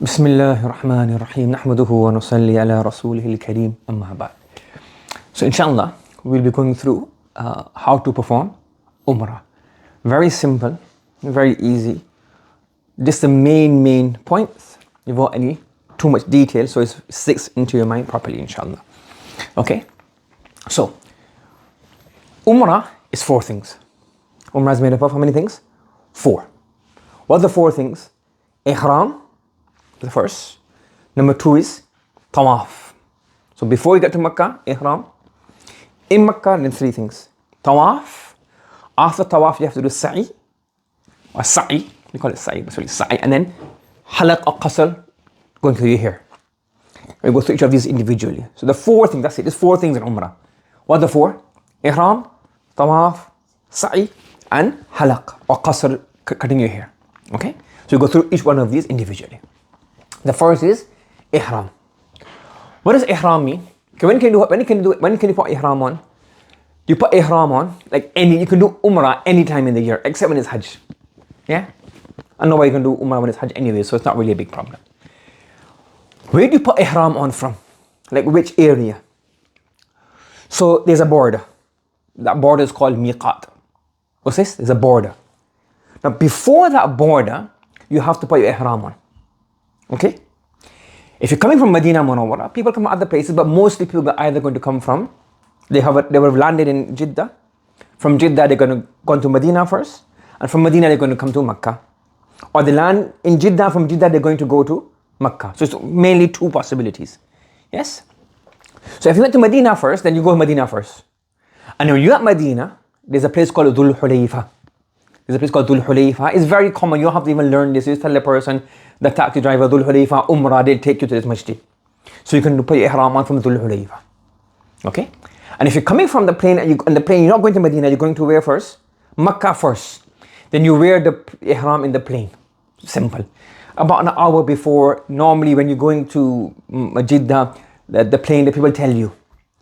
بسم الله الرحمن الرحيم نحمده ونصلي على رسوله الكريم أما بعد. So inshallah we'll be going through how to perform Umrah. Very simple, very easy. Just the main points without any too much detail, so it sticks into your mind properly inshallah. Okay, so Umrah is 4 things. Umrah is made up of how many things? 4. What are the 4 things? Ihram, the first. Number 2 is Tawaf. So before you get to Makkah, Ihram. In Makkah, then 3 things. Tawaf. After Tawaf, you have to do Sa'i. Or Sa'i. We call it Sa'i, but sorry, Sa'i. And then Halaq or Qasr, going through your hair. We go through each of these individually. So the 4 things, that's it. There's 4 things in Umrah. What are the 4? Ihram, Tawaf, Sa'i, and Halaq or Qasr, cutting your hair. Okay? So you go through each one of these individually. The first is Ihram. What does Ihram mean? Okay, when can you put Ihram on? You put Ihram on, you can do Umrah any time in the year, except when it's Hajj. Yeah? I know why you can do Umrah when it's Hajj anyway, so it's not really a big problem. Where do you put Ihram on from? Like which area? So there's a border. That border is called Miqat. What's this? There's a border. Now before that border, you have to put your Ihram on. Okay? If you're coming from Medina Munawwara, people come from other places, but mostly people are either going to come from, they would have landed in Jeddah. From Jeddah, they're going to go to Medina first, and from Medina, they're going to come to Makkah. Or they land in Jeddah, from Jeddah, they're going to go to Makkah. So it's mainly 2 possibilities. Yes? So if you went to Medina first, then you go to Medina first. And when you're at Medina, there's a place called Dhul Hulayfa. There's a place called Dhul Hulayfa. It's very common. You don't have to even learn this. You just tell the person, the taxi driver, Dhul Hulayfa, Umrah, they'll take you to this masjid. So you can put your ihram on from Dhul Hulayfa. Okay? And if you're coming from the plane, you're not going to Medina, you're going to where first? Makkah first. Then you wear the ihram in the plane. Simple. About an hour before, normally when you're going to Jeddah, the plane, the people tell you.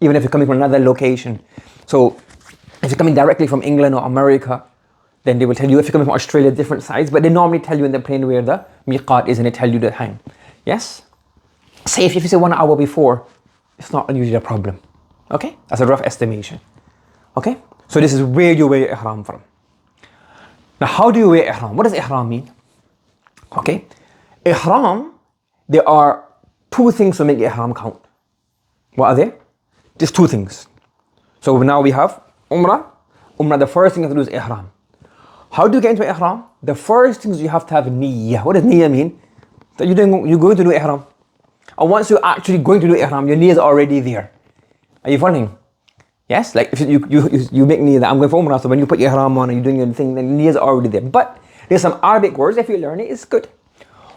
Even if you're coming from another location. So if you're coming directly from England or America, then they will tell you. If you're coming from Australia, different sides, but they normally tell you in the plane where the miqat is and they tell you the time. Yes? Say if you say 1 hour before, it's not usually a problem. Okay? That's a rough estimation. Okay? So this is where you wear ihram from. Now how do you wear ihram? What does ihram mean? Okay? Ihram, there are 2 things to make ihram count. What are they? Just 2 things. So now we have Umrah. Umrah, the first thing you have to do is ihram. How do you get into ihram? The first thing is you have to have niyyah. What does niyyah mean? That you're going to do ihram. And once you're actually going to do ihram, your niyyah is already there. Are you following? Yes? Like if you make niyyah that I'm going for Umrah, so when you put your ihram on and you're doing your thing, then niyyah is already there. But there's some Arabic words, if you learn it, it's good.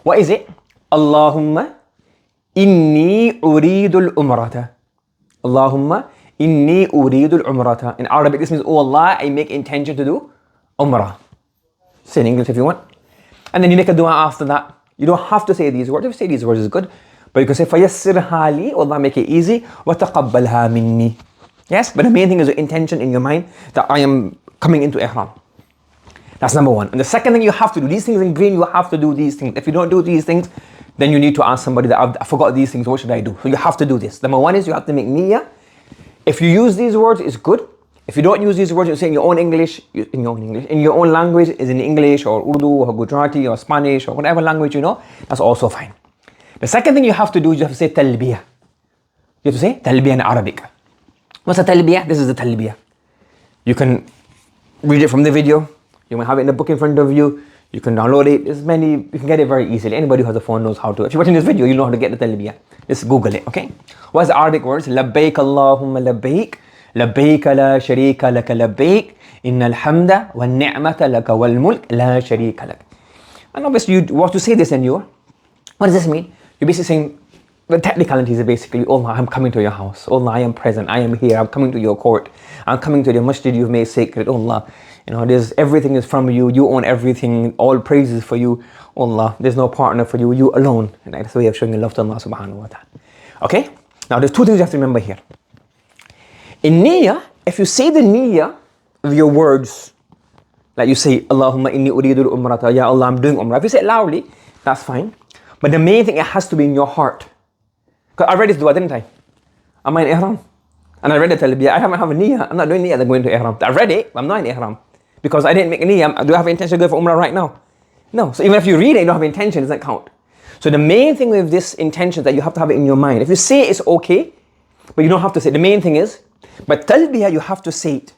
What is it? Allahumma inni uridul umrata. Allahumma inni uridul umrata. In Arabic, this means, oh Allah, I make intention to do Umrah. Say in English if you want. And then you make a dua after that. You don't have to say these words. If you say these words, is good. But you can say, فَيَسِّرْهَا لِي, Allah make it easy. وَتَقَبَّلْهَا مِنِّي. Yes, but the main thing is the intention in your mind that I am coming into ihram. That's number 1. And the second thing you have to do, these things in green, you have to do these things. If you don't do these things, then you need to ask somebody that I forgot these things, what should I do? So you have to do this. Number 1 is you have to make niyyah. If you use these words, it's good. If you don't use these words, you say in your own English, in your own language, is in English or Urdu or Gujarati or Spanish or whatever language you know, that's also fine. The second thing you have to do is you have to say talbiyah. You have to say talbiyah in Arabic. What's a talbiyah? This is the talbiyah. You can read it from the video. You might have it in the book in front of you. You can download it. You can get it very easily. Anybody who has a phone knows how to. If you're watching this video, you know how to get the talbiyah. Just Google it, okay? What's the Arabic words? Labbaik Allahumma labbaik. لبيك لا شريك لك لبيك إن الحمد والنعمة لك والملك لا شريك لك. And obviously you want to say this and what does this mean? You're basically saying, the technicalities are basically, oh Allah, I'm coming to your house. Oh Allah, I am present. I am here. I'm coming to your court. I'm coming to the masjid you've made sacred. Oh Allah, everything is from you. You own everything. All praises for you. Oh Allah, there's no partner for you. You alone. And that's the way of showing your love to Allah subhanahu wa ta'ala. Okay? Now there's 2 things you have to remember here. In niyyah, if you say the niyyah of your words, like you say, Allahumma inni uridul umrata, Ya Allah, I'm doing umrah. If you say it loudly, that's fine. But the main thing, it has to be in your heart. Because I read this dua, didn't I? Am I in Ihram? And I read the talbiyah. I haven't have a niyyah. I'm not doing niyyah, they're going to Ihram. I read it, but I'm not in Ihram. Because I didn't make a niyyah. Do I have intention to go for Umrah right now? No. So even if you read it, you don't have intention, it doesn't count. So the main thing with this intention is that you have to have it in your mind. If you say it's okay, but you don't have to say it. The main thing is, but talbiyah, you have to say it.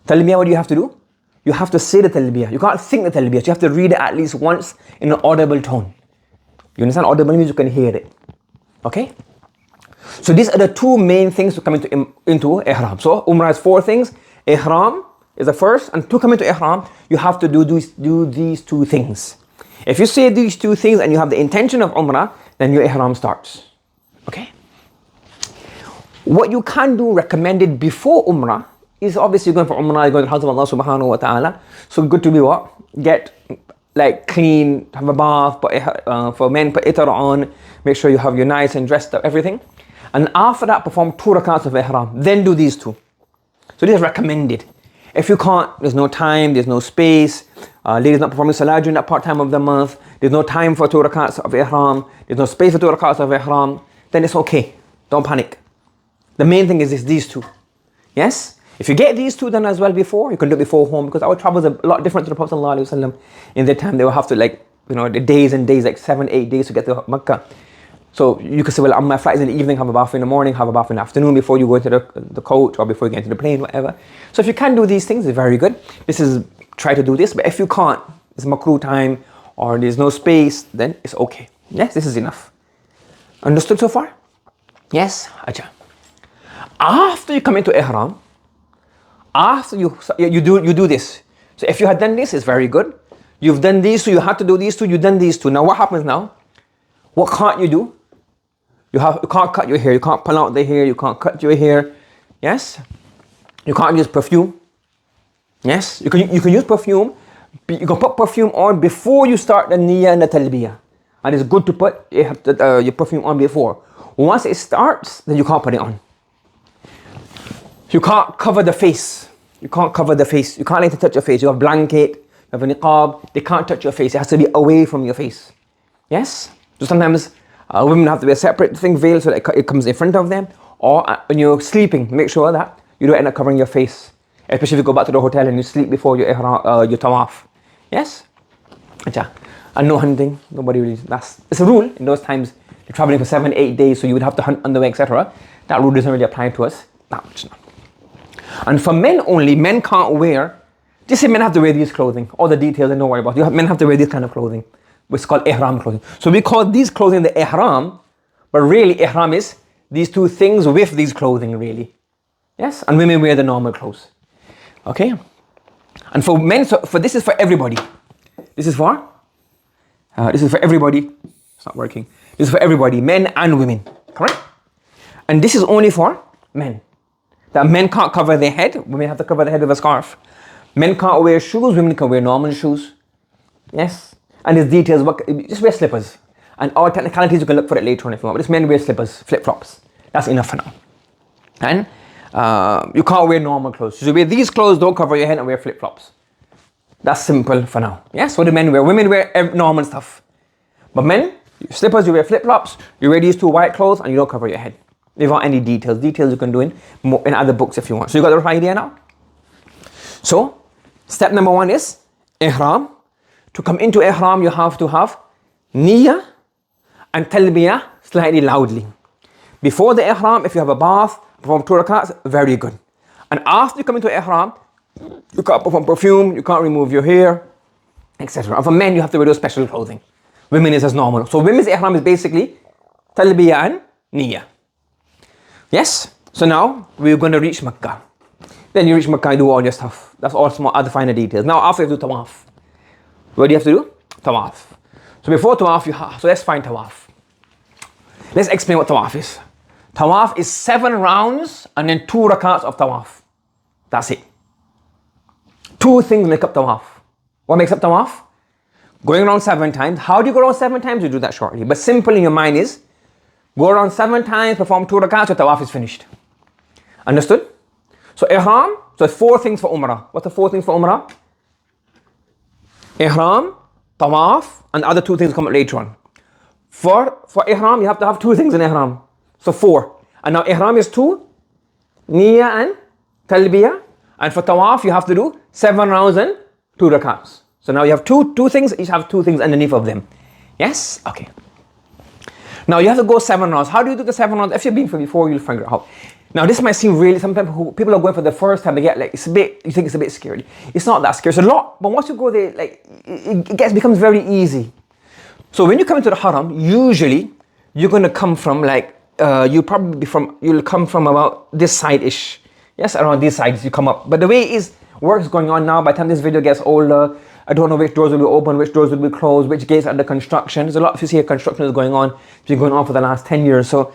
Talbiyah, what do you have to do? You have to say the talbiyah. You can't think the talbiyah. You have to read it at least once in an audible tone. You understand? Audible means you can hear it. Okay? So these are the two main things to come into Ihram. So Umrah has 4 things. Ihram is the first. And to come into Ihram, you have to do these 2 things. If you say these 2 things and you have the intention of Umrah, then your Ihram starts. Okay? What you can do recommended before Umrah is obviously going for Umrah, you're going to the house of Allah subhanahu wa ta'ala. So good to be what? Get like clean, have a bath, for men, put itar on, make sure you have your nice and dressed up, everything. And after that, perform 2 rakats of Ihram. Then do these 2. So this is recommended. If you can't, there's no time, there's no space, ladies not performing salah during that part time of the month, there's no time for 2 rakats of Ihram, there's no space for 2 rakats of Ihram, then it's okay. Don't panic. The main thing is these 2. Yes? If you get these 2 done as well before, you can do it before home, because our travels are a lot different to the Prophet ﷺ. In their time, they will have to the days and days, like 7-8 days to get to Mecca. So you could say, well, my flight is in the evening, have a bath in the morning, have a bath in the afternoon before you go into the coach or before you get into the plane, whatever. So if you can do these things, it's very good. Try to do this, but if you can't, it's makruh time or there's no space, then it's okay. Yes, this is enough. Understood so far? Yes? Acha. After you come into Ihram, after you do this. So if you had done this, it's very good. You've done these 2, you had to do these 2, you've done these 2. Now what happens now? What can't you do? You can't cut your hair, you can't pull out the hair, you can't cut your hair. Yes? You can't use perfume. Yes? You can use perfume. You can put perfume on before you start the niyyah and the talbiyah. And it's good to put your perfume on before. Once it starts, then you can't put it on. You can't cover the face. You can't cover the face. You can't let it touch your face. You have a blanket, you have a niqab. They can't touch your face. It has to be away from your face. Yes? So sometimes women have to wear a separate veil so that it comes in front of them. Or when you're sleeping, make sure that you don't end up covering your face. Especially if you go back to the hotel and you sleep before your Tawaf. Yes? And no hunting. Nobody really. It's a rule in those times. You're traveling for 7-8 days, so you would have to hunt on the way, etc. That rule doesn't really apply to us. No. And for men only, men can't wear. Just say men have to wear these clothing. All the details, and don't worry about it. Men have to wear this kind of clothing. It's called Ihram clothing. So we call these clothing the Ihram, but really Ihram is these 2 things with these clothing, really. Yes? And women wear the normal clothes. Okay? And for men, this is for everybody. This is for everybody. It's not working. This is for everybody, men and women. Correct? And this is only for men. That men can't cover their head. Women have to cover their head with a scarf. Men can't wear shoes. Women can wear normal shoes. Yes? And there's details. Just wear slippers. And all technicalities, you can look for it later on if you want. But just men wear slippers, flip-flops. That's enough for now. And you can't wear normal clothes. So you wear these clothes, don't cover your head, and wear flip-flops. That's simple for now. Yes? What do men wear? Women wear normal stuff. But men, slippers, you wear flip-flops, you wear these 2 white clothes, and you don't cover your head. If you want any details you can do in other books if you want. So you got the rough idea now? So, step number 1 is Ihram. To come into Ihram, you have to have niyyah and talbiyah slightly loudly. Before the Ihram, if you have a bath, perform 2 rakats, very good. And after you come into Ihram, you can't perform perfume, you can't remove your hair, etc. And for men, you have to wear those special clothing. Women is as normal. So women's Ihram is basically talbiyah and niyyah. Yes? So now, we're going to reach Mecca. Then you reach Mecca and do all your stuff. That's all small other finer details. Now after you have to do Tawaf. What do you have to do? Tawaf. So before Tawaf, so let's find Tawaf. Let's explain what Tawaf is. Tawaf is 7 rounds and then 2 rakats of Tawaf. That's it. 2 things make up Tawaf. What makes up Tawaf? Going around 7 times. How do you go around 7 times? You do that shortly. But simple in your mind is, go around 7 times, perform 2 rakats, your Tawaf is finished. Understood? So Ihram, so it's 4 things for Umrah. What's the 4 things for Umrah? Ihram, Tawaf, and the other 2 things come up later on. For Ihram, you have to have 2 things in Ihram. So 4. And now Ihram is 2, Niyyah and Talbiyah. And for Tawaf, you have to do 7 rounds and 2 rakats. So now you have two things, each have 2 things underneath of them. Yes? Okay. Now you have to go 7 rounds. How do you do the 7 rounds? If you've been for before, you'll figure out. Now this might seem really, sometimes people are going for the first time, they get like, you think it's a bit scary. It's not that scary. It's a lot, but once you go there, like, it becomes very easy. So when you come into the Haram, usually you're going to come from like, you'll come from about this side-ish. Yes, around these sides you come up. But the way it is, work's going on now. By the time this video gets older, I don't know which doors will be open, which doors will be closed, which gates are under construction. There's a lot, if you see, construction is going on. It's been going on for the last 10 years. So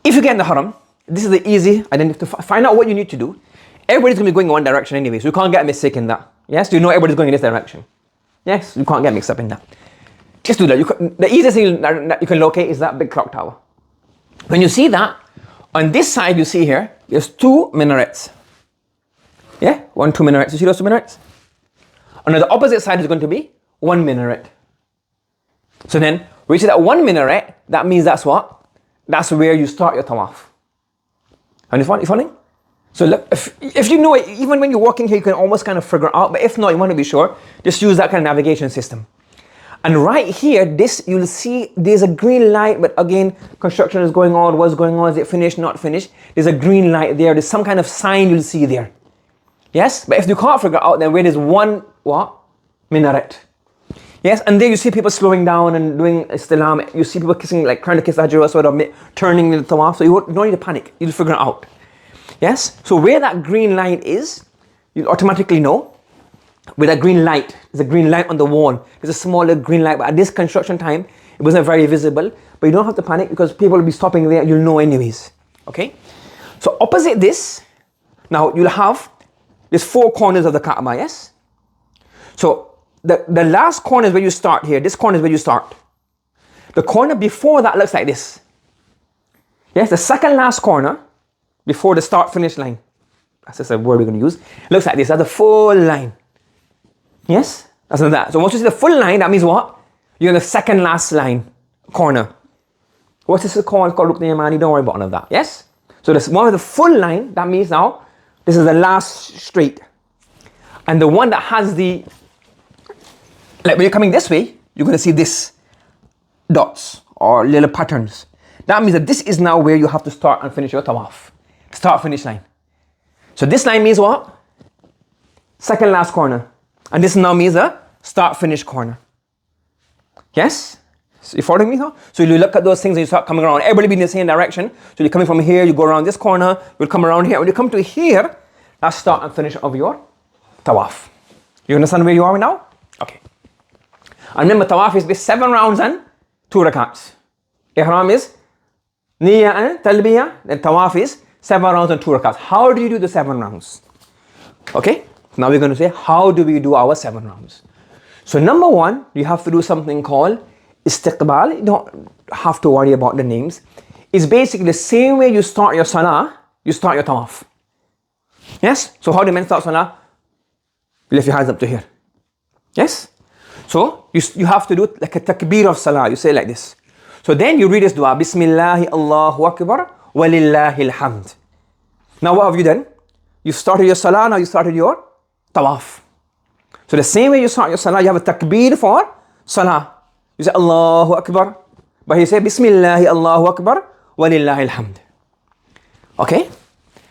if you get in the Haram, this is the easy, and then you have to find out what you need to do. Everybody's going to be going in one direction anyway, so you can't get mistake in that. Yes, you know everybody's going in this direction. Yes, you can't get mixed up in that. Just do that. The easiest thing that you can locate is that big clock tower. When you see that, on this side you see here, there's 2 minarets. Yeah, 1, 2 minarets. You see those 2 minarets? On the opposite side is going to be 1 minaret. So then, when you see that 1 minaret, that means that's what? That's where you start your Tawaf. And you following? So look, if you know it, even when you're walking here, you can almost kind of figure out, but if not, you want to be sure, just use that kind of navigation system. And right here, you'll see there's a green light, but again, construction is going on, what's going on, is it finished, not finished? There's a green light there, there's some kind of sign you'll see there. Yes, but if you can't figure out, then where there's 1, what? Minaret. Yes, and there you see people slowing down and doing istilam, you see people kissing, like trying to kiss Hajar Aswad or turning the Tawaf, so you don't need to panic, you'll figure it out. Yes, so where that green light is, you'll automatically know. With a green light, there's a green light on the wall. There's a smaller green light, but at this construction time, it wasn't very visible. But you don't have to panic because people will be stopping there. You'll know anyways. Okay. So opposite this, now you'll have these 4 corners of the Kaaba. Yes. So the last corner is where you start here. This corner is where you start. The corner before that looks like this. Yes. The second last corner before the start-finish line. That's just a word we're going to use. It looks like this. That's the full line. Yes, that's not that. So once you see the full line, that means what? You're in the second last line, corner. What's this called? It's called Rukn Yamani. Don't worry about none of that. Yes? So this one with the full line, that means now, this is the last straight. And the one that has the, like when you're coming this way, you're going to see this dots or little patterns. That means that this is now where you have to start and finish your Tawaf. Start-finish line. So this line means what? Second last corner. And this now means a start-finish corner. Yes? So you following me now? So you look at those things and you start coming around. Everybody be in the same direction. So you're coming from here, you go around this corner, you'll come around here. When you come to here, that's start and finish of your Tawaf. You understand where you are now? Okay. And remember, Tawaf is 7 rounds and 2 rakats. Ihram is Niyyah and Talbiyah. Then Tawaf is 7 rounds and 2 rakats. How do you do the 7 rounds? Okay. Now we're going to say, how do we do our 7 rounds? So number 1, you have to do something called istiqbal. You don't have to worry about the names. It's basically the same way you start your salah, you start your tawaf. Yes? So how do men start salah? You lift your hands up to here. Yes? So you have to do it like a takbir of salah. You say like this. So then you read this dua, Bismillahi Allahu Akbar walillahi alhamd. Now what have you done? You started your salah, now you started your Tawaf. So the same way you start your salah, you have a takbir for salah. You say Allahu Akbar, but you say Bismillahi Allahu Akbar walillahi alhamd. Okay?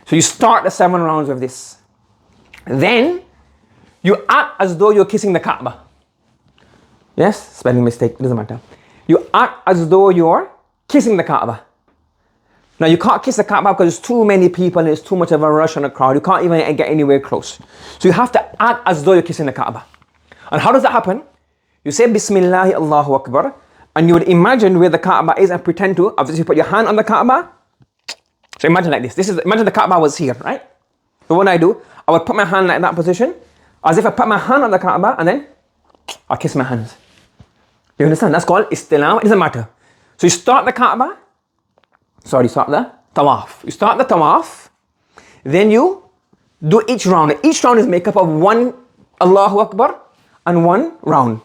So you start the 7 rounds of this. Then you act as though you're kissing the Kaaba. Yes? Spelling mistake, doesn't matter. You act as though you're kissing the Kaaba. Now you can't kiss the Kaaba because there's too many people and there's too much of a rush and a crowd. You can't even get anywhere close. So you have to act as though you're kissing the Kaaba. And how does that happen? You say Bismillahi Allahu Akbar and you would imagine where the Kaaba is and pretend to, obviously you put your hand on the Kaaba. So imagine like this. Imagine the Kaaba was here, right? So what I do, I would put my hand like in that position, as if I put my hand on the Kaaba and then I kiss my hands. You understand? That's called istilam. It doesn't matter. So you start the Kaaba. Sorry, start the Tawaf. You start the Tawaf, then you do each round. Each round is made up of 1 Allahu Akbar and 1 round.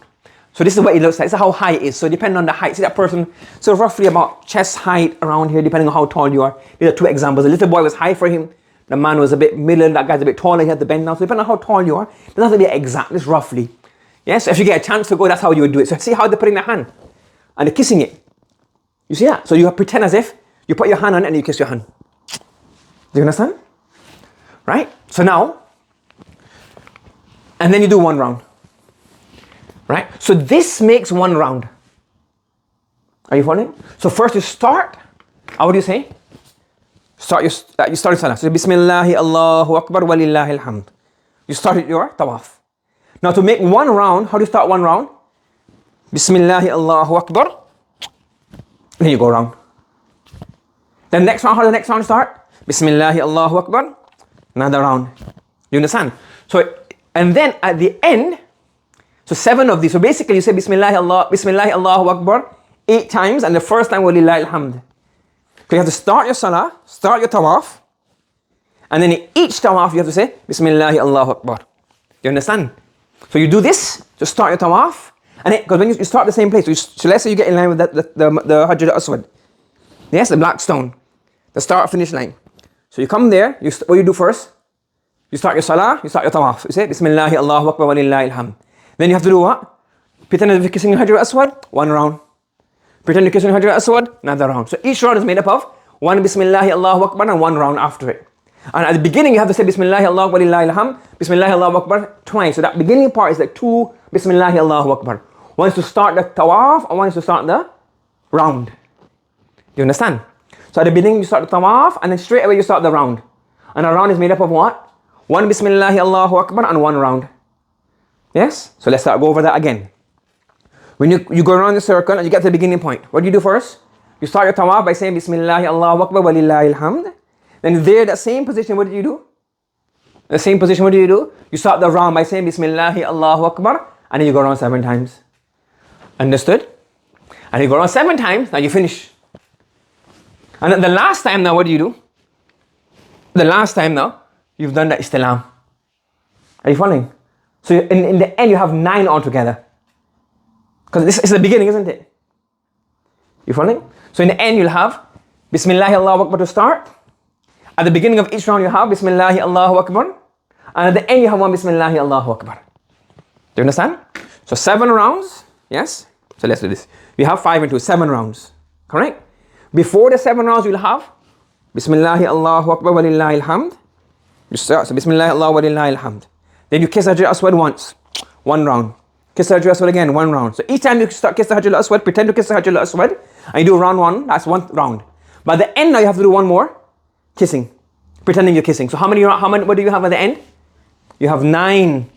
So this is what it looks like. This is how high it is. So depending on the height, see that person, so roughly about chest height around here, depending on how tall you are. These are two examples. The little boy was high for him. The man was a bit middle. That guy's a bit taller. He had to bend down. So depending on how tall you are, it doesn't have to be exact. It's roughly. Yes. So if you get a chance to go, that's how you would do it. So see how they're putting their hand and they're kissing it. You see that? So you pretend as if you put your hand on it and you kiss your hand. Do you understand? Right? So now, and then you do one round. Right? So this makes one round. Are you following? So first you start. How would you say? You start your salah. So Bismillahi Allahu Akbar walillahi alhamd. You started your tawaf. Now to make one round, how do you start one round? Bismillahi Allahu Akbar. Then you go round. Then next round, how does the next round start? Bismillahi Allahu Akbar. Another round. You understand? So, and then at the end, so 7 of these. So basically you say Bismillahi Allahu Akbar 8 times, and the first time walillahi alhamd. So you have to start your salah, start your tawaf, and then in each tawaf you have to say Bismillahi Allahu Akbar. You understand? So you do this to start your tawaf, and because when you start the same place, so let's say you get in line with the Hajar al-Aswad. Yes, the black stone, the start finish line. So you come there, what you do first? You start your salah, you start your tawaf. You say Bismillahi Allahu Akbar walillahi alhamd. Then you have to do what? Pretend as if you're kissing the Hajar al-Aswad, 1 round. Pretend you're kissing the Hajar al-Aswad, another round. So each round is made up of 1 Bismillahi Allahu Akbar and 1 round after it. And at the beginning you have to say Bismillahi Allahu walillahi alhamd, Bismillahi Allahu Akbar twice. So that beginning part is like 2 Bismillahi Allahu Akbar. One is to start the tawaf and one is to start the round. You understand? So at the beginning you start the tawaf and then straight away you start the round. And a round is made up of what? 1 Bismillahi Allahu Akbar and 1 round. Yes? So let's go over that again. When you go around the circle and you get to the beginning point, what do you do first? You start your tawaf by saying Bismillahi Allahu Akbar walillahi alhamd. Then there, that same position, what do you do? The same position, what do? You start the round by saying Bismillahi Allahu Akbar, and then you go around 7 times. Understood? And you go around 7 times, now you finish. And then the last time now, what do? The last time now, you've done the istilam. Are you following? So in the end, you have 9 altogether. Because this is the beginning, isn't it? You following? So in the end, you'll have Bismillahi Allahu Akbar to start. At the beginning of each round, you have Bismillahi Allahu Akbar. And at the end, you have 1 Bismillahi Allahu Akbar. Do you understand? So 7 rounds. Yes? So let's do this. We have 5 and 2, 7 rounds. Correct? Before the 7 rounds, you'll have Bismillahi Allahu Akbar walillahi alhamd. You start, so Bismillahi Allahu walillahi alhamd. Then you kiss Hajar al-Aswad once, 1 round. Kiss Hajar al-Aswad again, 1 round. So each time you start kiss the Hajar al-Aswad, pretend to kiss the Hajar al-Aswad, and you do round 1, that's 1 round. But at the end now you have to do 1 more, kissing. Pretending you're kissing. So how many, what do you have at the end? You have 9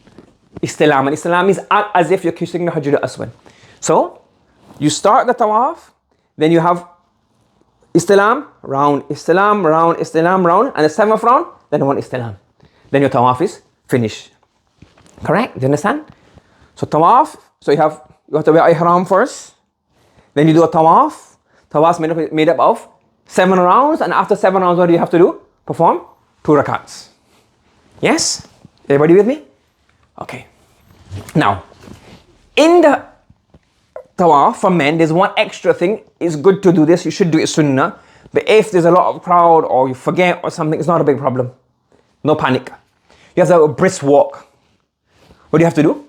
istilam. And istilam means act as if you're kissing the Hajar al-Aswad. So you start the tawaf, then you have istilam, round, istilam, round, istilam, round, and the 7th round, then 1 istilam. Then your tawaf is finished. Correct? Do you understand? So tawaf, so you have to wear ihram first. Then you do a tawaf. Tawaf is made up of 7 rounds, and after 7 rounds, what do you have to do? Perform 2 rakats. Yes? Everybody with me? Okay. Now, in the tawaf for men, there's one extra thing. It's good to do this. You should do it sunnah. But if there's a lot of crowd or you forget or something, it's not a big problem. No panic. You have to have a brisk walk. What do you have to do?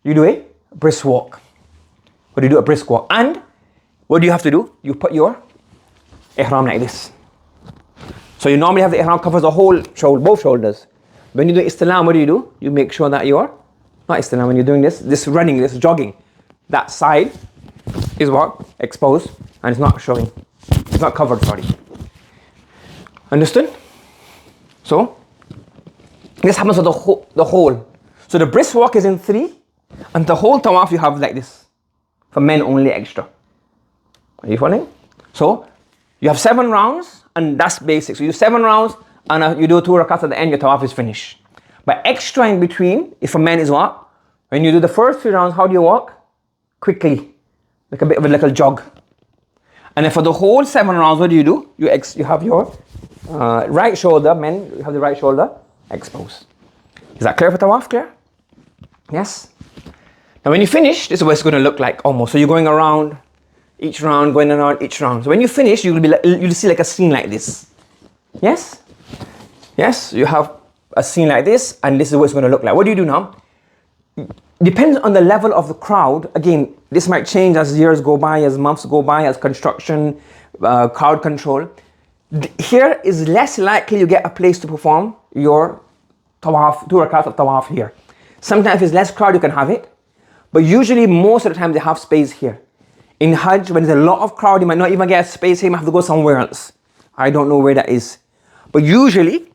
You do a brisk walk. What do you do? A brisk walk. And what do you have to do? You put your ihram like this. So you normally have the ihram covers the whole shoulder, both shoulders. When you do istilam, what do? You make sure that you're, not istilam, when you're doing this running, this jogging, that side is what? Exposed, and it's not showing. It's not covered, sorry. Understood? So, this happens with the whole. So the brisk walk is in 3, and the whole tawaf you have like this. For men only extra. Are you following? So, you have 7 rounds, and that's basic. So you do 7 rounds, and you do 2 rakats at the end, your tawaf is finished. But extra in between, if for men is what? When you do the first 3 rounds, how do you walk? Quickly. Like a bit of a little jog. And then for the whole 7 rounds, what do? You have your right shoulder, men, you have the right shoulder exposed. Is that clear for tawaf? Clear? Yes? Now when you finish, this is what it's going to look like almost. So you're going around each round, going around each round. So when you finish, you'll see like a scene like this. Yes? Yes, you have a scene like this, and this is what it's going to look like. What do you do now? Depends on the level of the crowd. Again, this might change as years go by, as months go by, as construction, crowd control. Here is less likely you get a place to perform your Tawaf, 2 rakats of Tawaf here. Sometimes if it's less crowd, you can have it. But usually, most of the time, they have space here. In Hajj, when there's a lot of crowd, you might not even get space here, you might have to go somewhere else. I don't know where that is. But usually,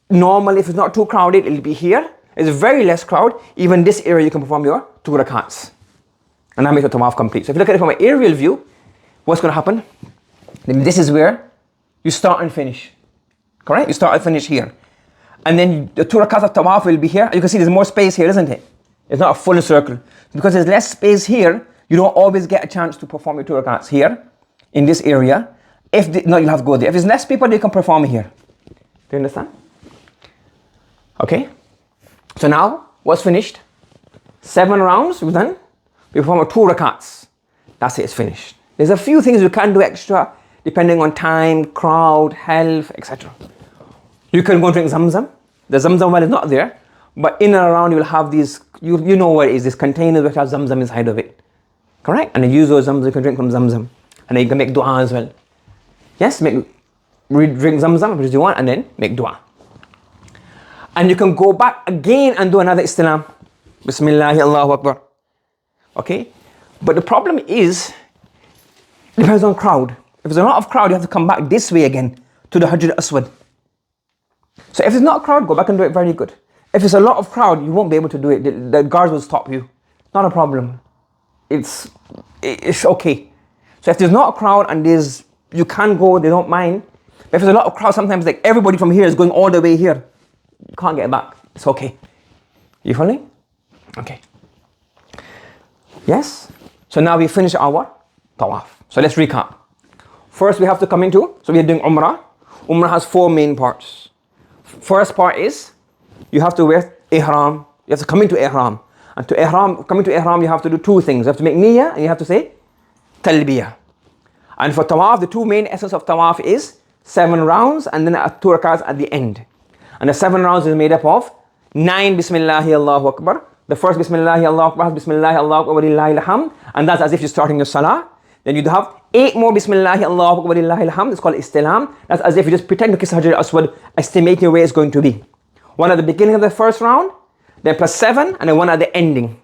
normally, if it's not too crowded, it'll be here. It's very less crowd. Even this area, you can perform your 2 rakats. And that makes your Tawaf complete. So if you look at it from an aerial view, what's going to happen? Then this is where you start and finish. Correct? You start and finish here. And then the 2 rakats of Tawaf will be here. You can see there's more space here, isn't it? It's not a full circle. Because there's less space here, you don't always get a chance to perform your 2 rakats here, in this area. No, you'll have to go there. If there's less people, they can perform here. Do you understand? Okay. So now, what's finished? 7 rounds, we've done. We perform 2 rakats. That's it, it's finished. There's a few things you can do extra, depending on time, crowd, health, etc. You can go and drink Zamzam. The Zamzam well is not there, but in and around you will have these, you know what it is, these containers which have Zamzam inside of it. Correct? And you use those Zamzam, you can drink from Zamzam. And then you can make dua as well. Yes, drink Zamzam, which you want, and then make dua. And you can go back again and do another istilam. Bismillah, Allahu Akbar. Okay? But the problem is, it depends on crowd. If there's a lot of crowd, you have to come back this way again to the Hajar Aswad. So if there's not a crowd, go back and do it very good. If it's a lot of crowd, you won't be able to do it. The guards will stop you. Not a problem. It's okay. So if there's not a crowd and you can go, they don't mind. But if there's a lot of crowd, sometimes like everybody from here is going all the way here. You can't get back. It's okay. You following? Okay. Yes? So now we finish our Tawaf. So let's recap. First we have to come into, so we are doing Umrah. Umrah has 4 main parts. First part is, you have to wear Ihram. You have to come into Ihram. And to Ihram, come into Ihram, you have to do 2 things. You have to make Niyyah and you have to say Talbiyah. And for Tawaf, the 2 main essence of Tawaf is 7 rounds and then 2 rakats at the end. And the 7 rounds is made up of 9 Bismillahi Allahu Akbar. The first Bismillahi Allahu Akbar, Bismillahi Allahu Akbar, Lillahi alhamd. And that's as if you're starting your Salah. Then you'd have 8 more Bismillahi Allahu Akbar, Lillahi alhamd. It's called Istilam. That's as if you just pretend to kiss Hajar Aswad, estimating your way it's going to be. 1 at the beginning of the first round, then plus 7, and then 1 at the ending.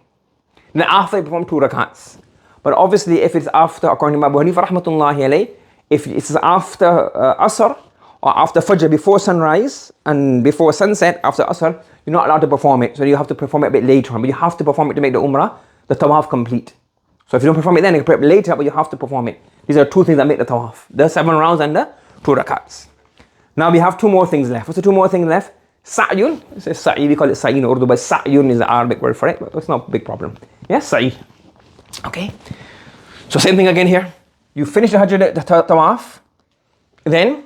Then after you perform 2 rakats. But obviously if it's after, according to Abu Hanifa rahmatullahi alayh, if it's after Asr, or after Fajr, before sunrise, and before sunset, after Asr, you're not allowed to perform it. So you have to perform it a bit later on. But you have to perform it to make the Umrah, the Tawaf complete. So if you don't perform it then, you can perform it later, but you have to perform it. These are 2 things that make the Tawaf. The 7 rounds and the 2 rakats. Now we have 2 more things left. What's the 2 more things left? Sa'yun. It's Sa'i, we call it Sa'i in Urdu, but Sa'yun is the Arabic word for it, but it's not a big problem. Yes, Sa'i. Okay. So same thing again here. You finish the Hajj, the Tawaf, then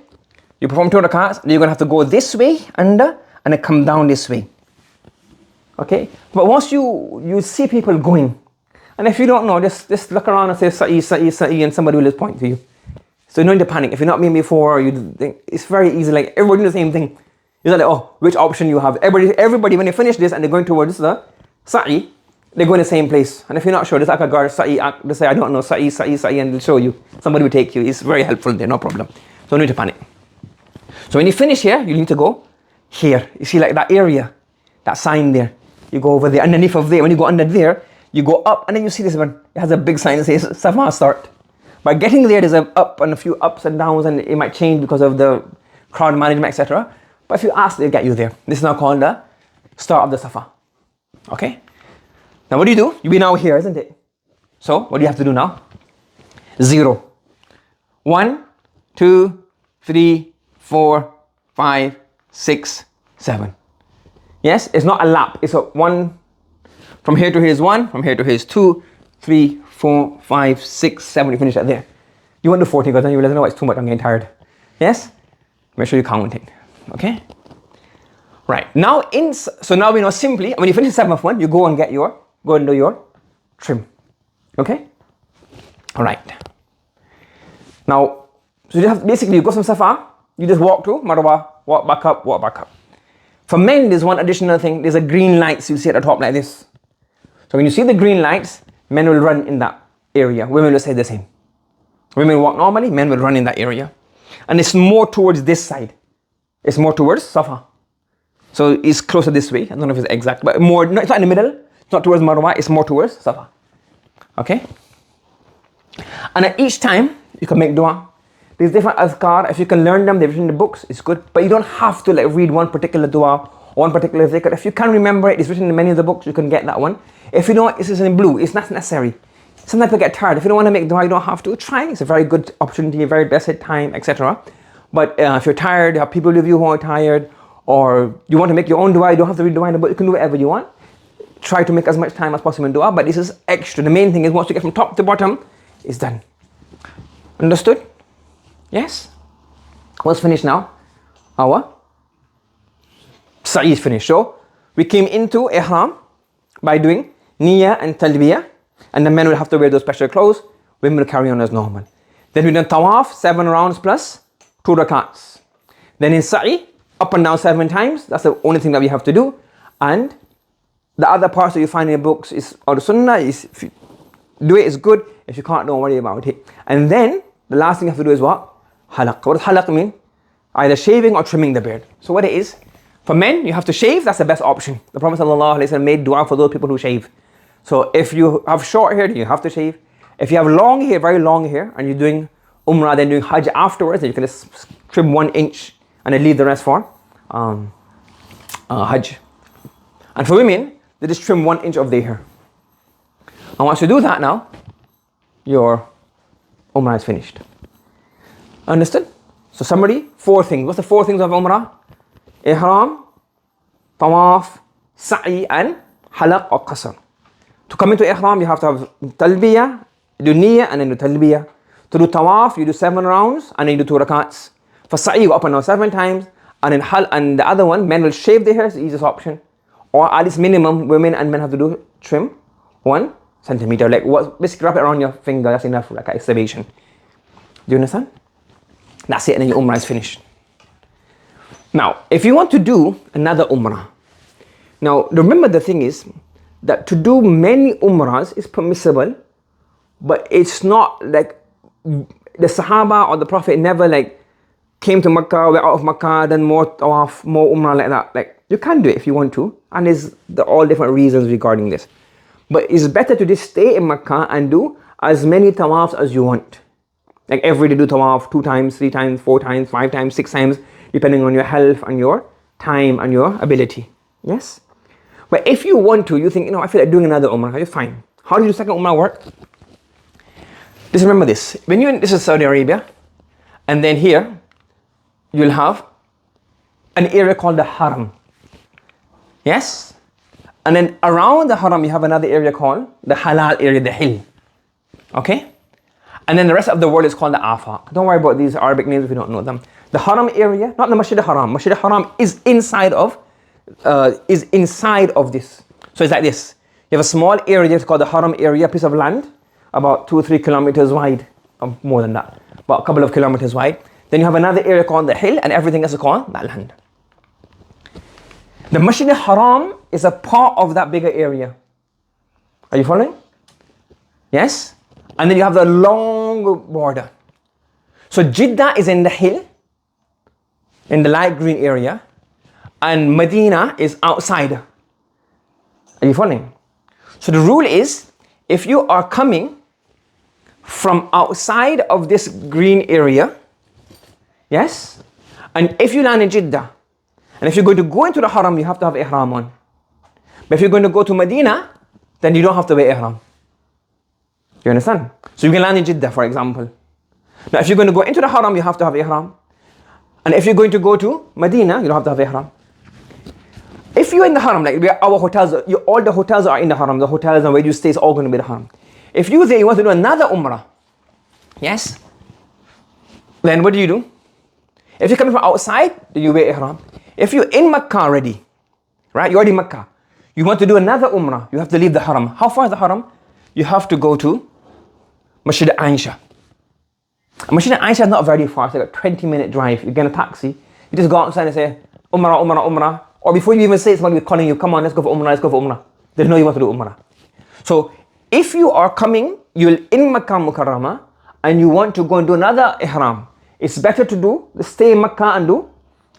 you perform 2 rakats, then you're going to have to go this way, under, and then come down this way. Okay? But once you see people going, and if you don't know, just look around and say Sa'i, Sa'i, Sa'i, and somebody will just point to you. So you don't need to panic. If you're not been before, you think it's very easy, like everybody doing the same thing. It's not like, oh, which option you have. Everybody when they finish this and they're going towards the Sa'i, they go in the same place. And if you're not sure, just ask a guard, Sa'i, they say, I don't know, Sa'i, Sa'i, Sa'i, and they'll show you. Somebody will take you. It's very helpful there, no problem. So no need to panic. So when you finish here, you need to go here. You see like that area, that sign there. You go over there, underneath of there. When you go under there, you go up and then you see this one. It has a big sign that says Safa start. By getting there, there's an up and a few ups and downs and it might change because of the crowd management, etc. But if you ask, they'll get you there. This is now called the start of the Safa. Okay? Now what do? You'll be now here, isn't it? So what do you have to do now? 0. 1, 2, 3, 4, 5, 6, 7. Yes, it's not a lap. It's a 1. From here to here is 1. From here to here is 2, 3, 4, 5, 6, 7. You finish that there. You want to do 14 because then you realize, no, it's too much. I'm getting tired. Yes? Make sure you count it. Okay? Right. Now, so now we know simply, when you finish the 7th one, you go and do your trim. Okay? All right. Now, so you have basically you go from Safa, you just walk to Marwa, walk back up, walk back up. For men, there's one additional thing. There's a green lights you see at the top like this. So when you see the green lights, men will run in that area. Women will say the same. Women walk normally, men will run in that area. And it's more towards this side. It's more towards Safa. So it's closer this way. I don't know if it's exact, but more, no, it's not in the middle. It's not towards Marwa, it's more towards Safa. Okay? And at each time, you can make dua. There's different azkar. If you can learn them, they've written in the books, it's good. But you don't have to like read one particular dua, one particular zikr. If you can remember it, it's written in many of the books, you can get that one. If you know it's in blue, it's not necessary. Sometimes people get tired. If you don't want to make dua, you don't have to. Try. It's a very good opportunity, a very blessed time, etc. But if you're tired, you have people with you who are tired, or you want to make your own dua, you don't have to read dua in the book, you can do whatever you want. Try to make as much time as possible in dua, but this is extra. The main thing is once you get from top to bottom, it's done. Understood? Yes? What's finished now? Our Sa'i is finished. So we came into Ihram by doing Niyyah and Talbiyah, and the men will have to wear those special clothes, women will carry on as normal. Then we done Tawaf, 7 rounds plus 2 rakats. Then in Sa'i, up and down 7 times, that's the only thing that we have to do. And the other parts that you find in the books is, or the sunnah, is if you do it, it's good. If you can't, don't worry about it. And then the last thing you have to do is what? Halaq. What does halaq mean? Either shaving or trimming the beard. So what it is, for men, you have to shave, that's the best option. The Prophet ﷺ made dua for those people who shave. So if you have short hair, you have to shave. If you have long hair, very long hair, and you're doing Umrah, then doing Hajj afterwards, then you can just trim 1 inch and then leave the rest for Hajj. And for women, they just trim 1 inch of their hair. And once you do that now, your Umrah is finished. Understood? So summary, 4 things. What's the 4 things of Umrah? Ihram, Tawaf, Sa'i and Halaq or Qasr. To come into Ihram, you have to have Talbiyah, do Niyyah and then do Talbiyah. To do Tawaf, you do 7 rounds and then you do 2 rakats. For Sa'i, you go up and down 7 times. And then and the other one, men will shave their hair, it's the easiest option. Or at least minimum, women and men have to do trim 1 centimeter. Like what? Basically wrap it around your finger, that's enough, like an excavation. Do you understand? That's it, and then your Umrah is finished. Now, if you want to do another Umrah, now remember the thing is that to do many Umrahs is permissible, but it's not like the Sahaba or the Prophet never like came to Makkah, we're out of Makkah, then more Tawaf, more Umrah like that. Like you can do it if you want to, and there's all different reasons regarding this. But it's better to just stay in Makkah and do as many Tawafs as you want. Like every day do Tawaf 2 times, 3 times, 4 times, 5 times, 6 times, depending on your health and your time and your ability. Yes? But if you want to, you think, I feel like doing another Umrah, you're fine. How do you do second Umrah work? Just remember this. This is Saudi Arabia, and then here, you'll have an area called the Haram. Yes? And then around the Haram, you have another area called the Halal area, the Hill. Okay? And then the rest of the world is called the Afaq. Don't worry about these Arabic names if you don't know them. The Haram area, not the Masjid al-Haram. Masjid al-Haram is inside of this. So it's like this. You have a small area, it's called the Haram area, a piece of land, about 2 or 3 kilometers wide, or more than that, about a couple of kilometers wide. Then you have another area called the Hill, and everything else is called that land. The Masjid al-Haram is a part of that bigger area. Are you following? Yes? And then you have the long border. So Jeddah is in the hill, in the light green area, and Medina is outside. Are you following? So the rule is, if you are coming from outside of this green area, yes, and if you land in Jeddah, and if you're going to go into the Haram, you have to have Ihram on. But if you're going to go to Medina, then you don't have to wear Ihram. You understand? So you can land in Jeddah, for example. Now, if you're going to go into the Haram, you have to have Ihram. And if you're going to go to Medina, you don't have to have Ihram. If you're in the Haram, like our hotels, all the hotels are in the Haram. The hotels and where you stay is all going to be the Haram. If you say you want to do another Umrah, yes, then what do? If you're coming from outside, then you wear Ihram. If you're in Makkah already, right, you're already in Makkah, you want to do another Umrah, you have to leave the Haram. How far is the Haram? you have to go to Masjid Aisha. Masjid Aisha is not very far, it's like a 20-minute drive. You get a taxi, you just go outside and say, Umrah, Umrah, Umrah. Or before you even say it, somebody will be calling you, come on, let's go for Umrah, let's go for Umrah. They know you want to do Umrah. So if you are coming, you're in Makkah Mukarramah, and you want to go and do another Ihram, it's better to stay in Makkah and do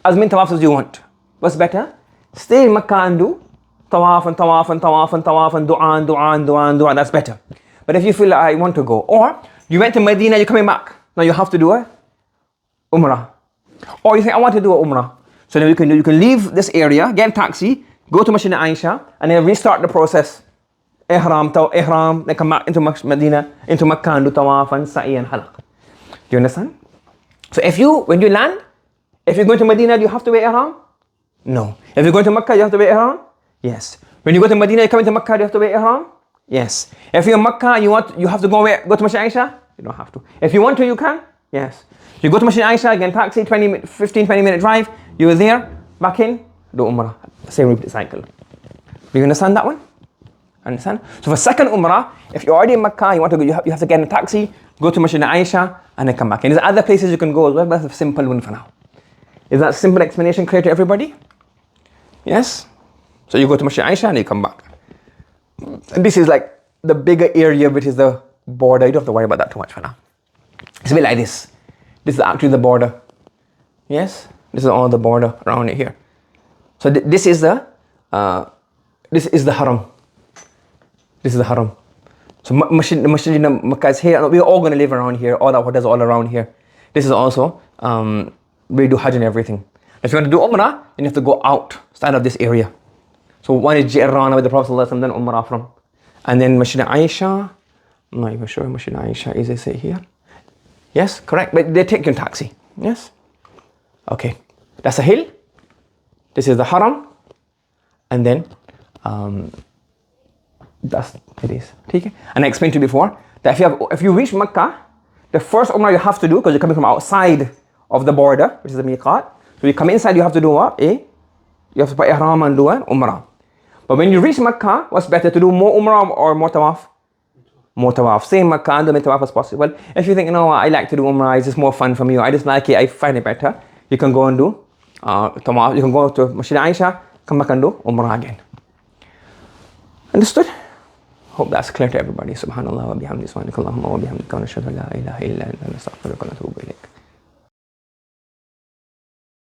as many Tawafs as you want. What's better? Stay in Makkah and do Tawaf and Tawaf and Tawaf and Tawaf and Dua and Dua and Dua and Dua. That's better. But if you feel like I want to go, or you went to Medina, you're coming back, now you have to do a Umrah. Or you think, I want to do a Umrah. So then you can leave this area, get a taxi, go to Masjid Aisha, and then restart the process. Ihram, then come back into Medina, into Makkah and do Tawaf and Sa'i and Halaq. Do you understand? So when you land, if you're going to Medina, do you have to wear Ihram? No. If you're going to Makkah, you have to wear Ihram? Yes. When you go to Medina, you come into Makkah, do you have to wear Ihram? Yes. If you're in Makkah and you have to go to Masjid Aisha, you don't have to. If you want to, you can. Yes. You go to Masjid Aisha, again taxi, 15-20 minute drive, you're there, back in, do Umrah. Same repeat cycle. Do you understand that one? Understand? So for second Umrah, if you're already in Makkah, you want to go, you have to get in a taxi, go to Masjid Aisha, and then come back. And there's other places you can go as well, but that's a simple one for now. Is that simple explanation clear to everybody? Yes? So you go to Masjid Aisha and you come back. And this is like the bigger area, which is the border. You don't have to worry about that too much for now. It's a bit like this. This is actually the border. Yes? This is all the border around it here. So this is the Haram. This is the Haram. So Masjid Makkah is here. We're all going to live around here. All our hotels all around here. This is also we do Hajj and everything. If you want to do Umrah, then you have to go outside of this area. So one is Ji'rana with the Prophet ﷺ, then Umrah from. And then Masjid Aisha, I'm not even sure where Masjid Aisha is, they say here. Yes, correct, but they take you in taxi. Yes? Okay, that's a hill. This is the Haram. And then, that's it is. Okay? And I explained to you before, that if you reach Makkah, the first Umrah you have to do, because you're coming from outside of the border, which is the Miqat. So you come inside, you have to do what? You have to put Ihram and do an Umrah. But when you reach Makkah, what's better, to do more Umrah or more Tawaf? More Tawaf. Stay in Makkah and do as many Tawaf as possible. If you think, you know, I like to do Umrah, it's just more fun for me, or I just like it, I find it better, you can go and do Tawaf. You can go to Masjid Aisha, come back and do Umrah again. Understood? Hope that's clear to everybody. Subhanallah wa bihamdihi, subhanakallahumma wa bihamdika, wa nashhadu an la ilaha illa anta, nastaghfiruka wa natubu ilayk.